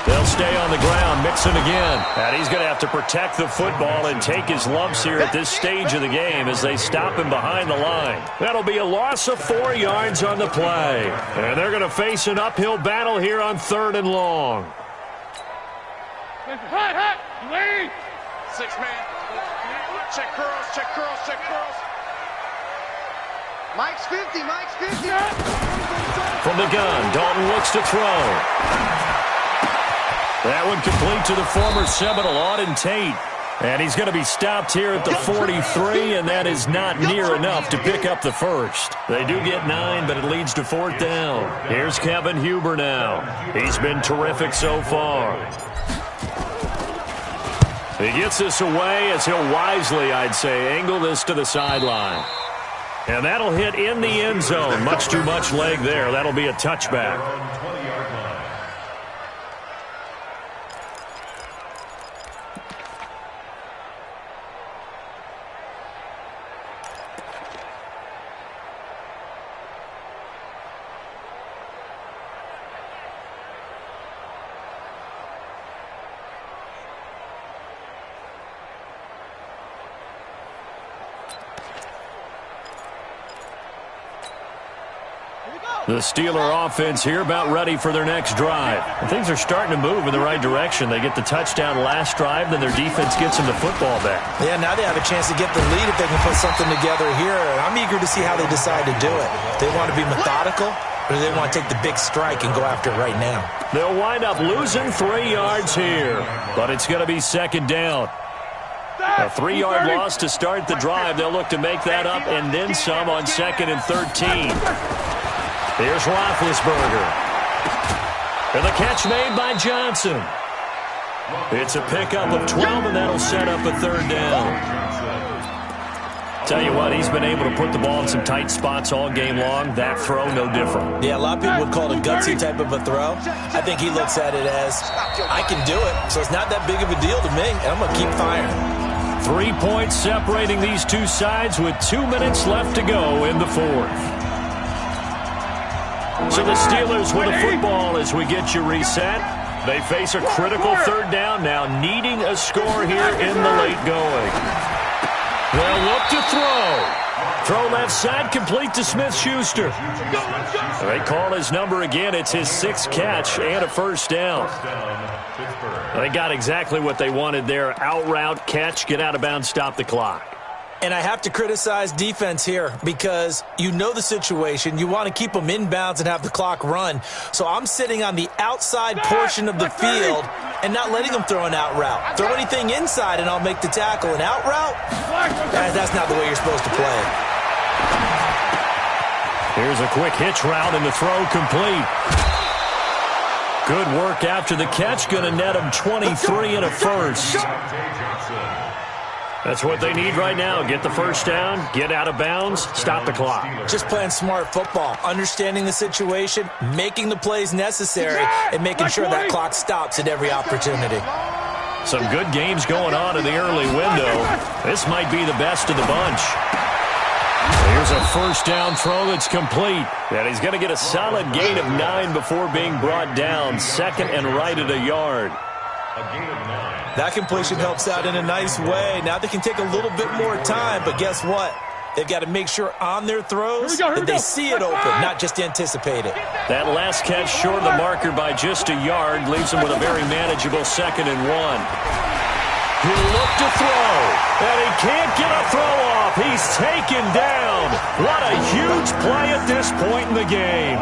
They'll stay on the ground, Mixon again. And he's going to have to protect the football and take his lumps here at this stage of the game as they stop him behind the line. That'll be a loss of 4 yards on the play. And they're going to face an uphill battle here on 3rd and long. Hot. Lane. 6-man. Check curls, check curls, check curls. Mike's 50, Mike's 50. From the gun, Dalton looks to throw. That one complete to the former Seminole, Auden Tate. And he's going to be stopped here at the 43, and that is not near enough to pick up the first. They do get 9, but it leads to 4th down. Here's Kevin Huber now. He's been terrific so far. He gets this away as he'll wisely, I'd say, angle this to the sideline. And that'll hit in the end zone. Much too much leg there. That'll be a touchback. The Steeler offense here about ready for their next drive. And things are starting to move in the right direction. They get the touchdown last drive, then their defense gets them the football back. Yeah, now they have a chance to get the lead if they can put something together here. And I'm eager to see how they decide to do it. They want to be methodical, or do they want to take the big strike and go after it right now? They'll wind up losing 3 yards here, but it's going to be second down. A 3-yard loss to start the drive. They'll look to make that up and then some on 2nd and 13. Here's Roethlisberger. And the catch made by Johnson. It's a pickup of 12, and that'll set up a 3rd down. Tell you what, he's been able to put the ball in some tight spots all game long. That throw, no different. Yeah, a lot of people would call it a gutsy type of a throw. I think he looks at it as, I can do it, so it's not that big of a deal to me, and I'm going to keep firing. 3 points separating these two sides with 2 minutes left to go in the 4th. So the Steelers with the football as we get you reset. They face a critical 3rd down now, needing a score here in the late going. They'll look to throw. Throw left side, complete to Smith-Schuster. They call his number again. It's his 6th catch and a first down. They got exactly what they wanted there. Out route, catch, get out of bounds, stop the clock. And I have to criticize defense here because you know the situation. You want to keep them inbounds and have the clock run. So I'm sitting on the outside portion of the field and not letting them throw an out route. Throw anything inside and I'll make the tackle. An out route? That's not the way you're supposed to play it. Here's a quick hitch route and the throw complete. Good work after the catch. Going to net him 23 and a first. That's what they need right now. Get the first down, get out of bounds, stop the clock. Just playing smart football, understanding the situation, making the plays necessary, and making sure that clock stops at every opportunity. Some good games going on in the early window. This might be the best of the bunch. Here's a first down throw that's complete. And he's going to get a solid gain of 9 before being brought down. Second and right at a yard. That completion helps out in a nice way. Now they can take a little bit more time, but guess what? They've got to make sure on their throws that they see it open, not just anticipate it. That last catch short of the marker by just a yard leaves him with a very manageable 2nd and 1. He'll look to throw, and he can't get a throw off. He's taken down. What a huge play at this point in the game.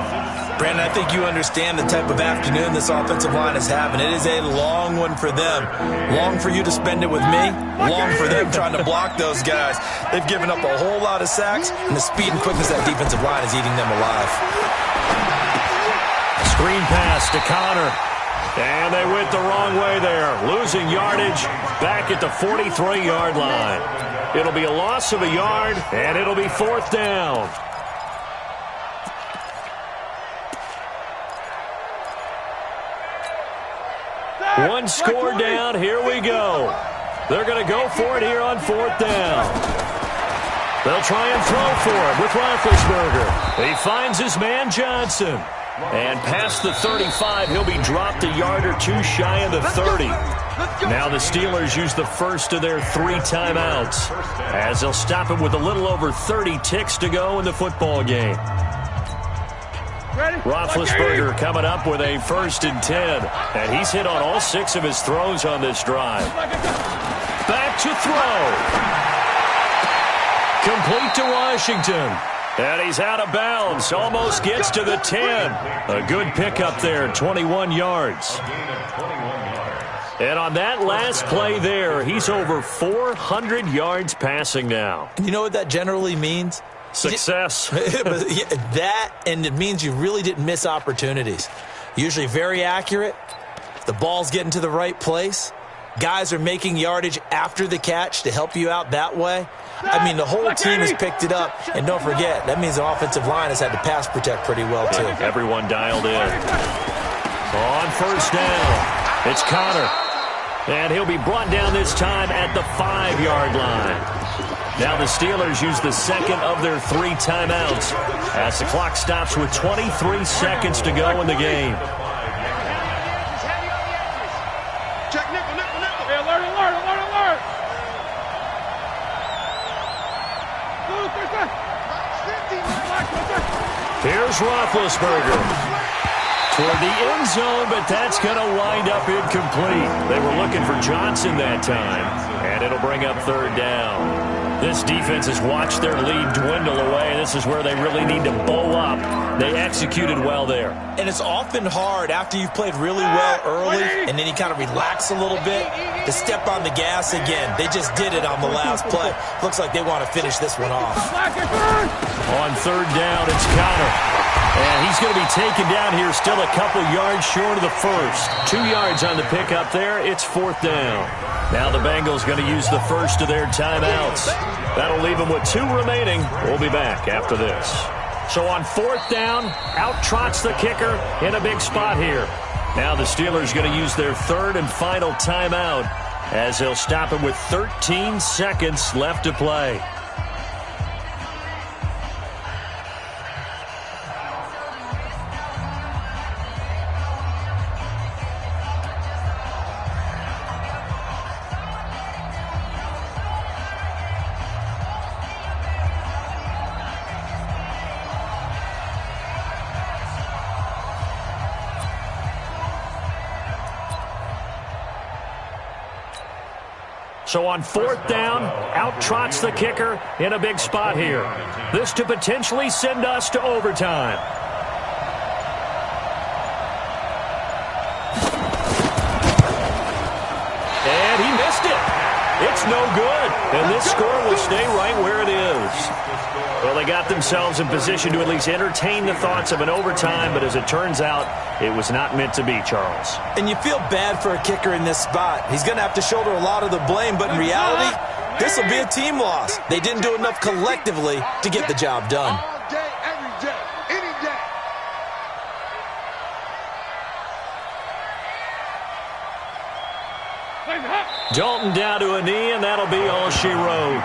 Brandon, I think you understand the type of afternoon this offensive line is having. It is a long one for them. Long for you to spend it with me. Long for them trying to block those guys. They've given up a whole lot of sacks, and the speed and quickness of that defensive line is eating them alive. Screen pass to Connor. And they went the wrong way there. Losing yardage back at the 43-yard line. It'll be a loss of a yard, and it'll be 4th down. One score down. Here we go. They're going to go for it here on 4th down. They'll try and throw for it with Roethlisberger. He finds his man Johnson. And past the 35, he'll be dropped a yard or two shy of the 30. Now the Steelers use the first of their 3 timeouts as they'll stop it with a little over 30 ticks to go in the football game. Roethlisberger coming up with a 1st and 10. And he's hit on all 6 of his throws on this drive. Back to throw. Complete to Washington. And he's out of bounds. Almost gets to the 10. A good pickup there, 21 yards. And on that last play there, he's over 400 yards passing now. You know what that generally means? Success. That, and it means you really didn't miss opportunities. Usually very accurate. The ball's getting to the right place. Guys are making yardage after the catch to help you out that way. I mean, the whole team has picked it up. And don't forget, that means the offensive line has had to pass protect pretty well, too. Everyone dialed in. On 1st down, it's Connor. And he'll be brought down this time at the 5-yard line. Now the Steelers use the 2nd of their 3 timeouts as the clock stops with 23 seconds to go in the game. Check nickel, nickel, nickel. Hey, alert, alert, alert, alert. Here's Roethlisberger. Toward the end zone, but that's going to wind up incomplete. They were looking for Johnson that time, and it'll bring up 3rd down. This defense has watched their lead dwindle away. This is where they really need to bow up. They executed well there. And it's often hard after you've played really well early and then you kind of relax a little bit to step on the gas again. They just did it on the last play. Looks like they want to finish this one off. On 3rd down, it's Connor. And he's going to be taken down here still a couple yards short of the 1st. 2 yards on the pickup there. It's 4th down. Now the Bengals going to use the first of their timeouts. That'll leave them with 2 remaining. We'll be back after this. So on 4th down, out trots the kicker in a big spot here. Now the Steelers going to use their 3rd and final timeout as they'll stop it with 13 seconds left to play. So on 4th down, out trots the kicker in a big spot here. This to potentially send us to overtime. And he missed it. It's no good. And this score will stay right where it is. Well, they got themselves in position to at least entertain the thoughts of an overtime, but as it turns out, it was not meant to be, Charles. And you feel bad for a kicker in this spot. He's going to have to shoulder a lot of the blame, but in reality, this will be a team loss. They didn't do enough collectively to get the job done. All day, every day, any day. Dalton down to a knee, and that'll be all she wrote.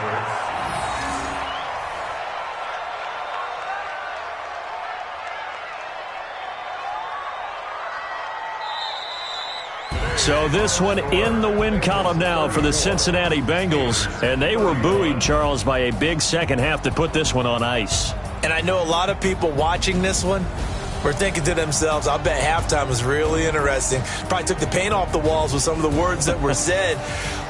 So this one in the win column now for the Cincinnati Bengals. And they were buoyed, Charles, by a big second half that put this one on ice. And I know a lot of people watching this one were thinking to themselves, I bet halftime was really interesting. Probably took the paint off the walls with some of the words that were said.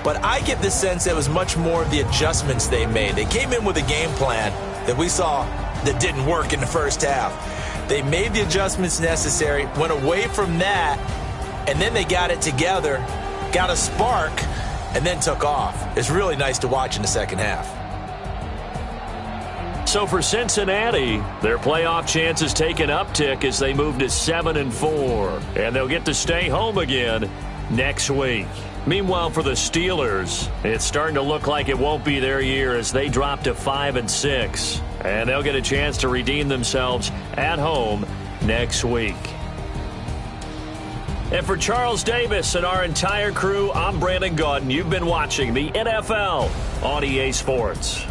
But I get the sense it was much more of the adjustments they made. They came in with a game plan that we saw that didn't work in the first half. They made the adjustments necessary, went away from that, and then they got it together, got a spark, and then took off. It's really nice to watch in the second half. So for Cincinnati, their playoff chances take an uptick as they move to 7-4. And they'll get to stay home again next week. Meanwhile, for the Steelers, it's starting to look like it won't be their year as they drop to 5-6. And they'll get a chance to redeem themselves at home next week. And for Charles Davis and our entire crew, I'm Brandon Gaudin. You've been watching the NFL on EA Sports.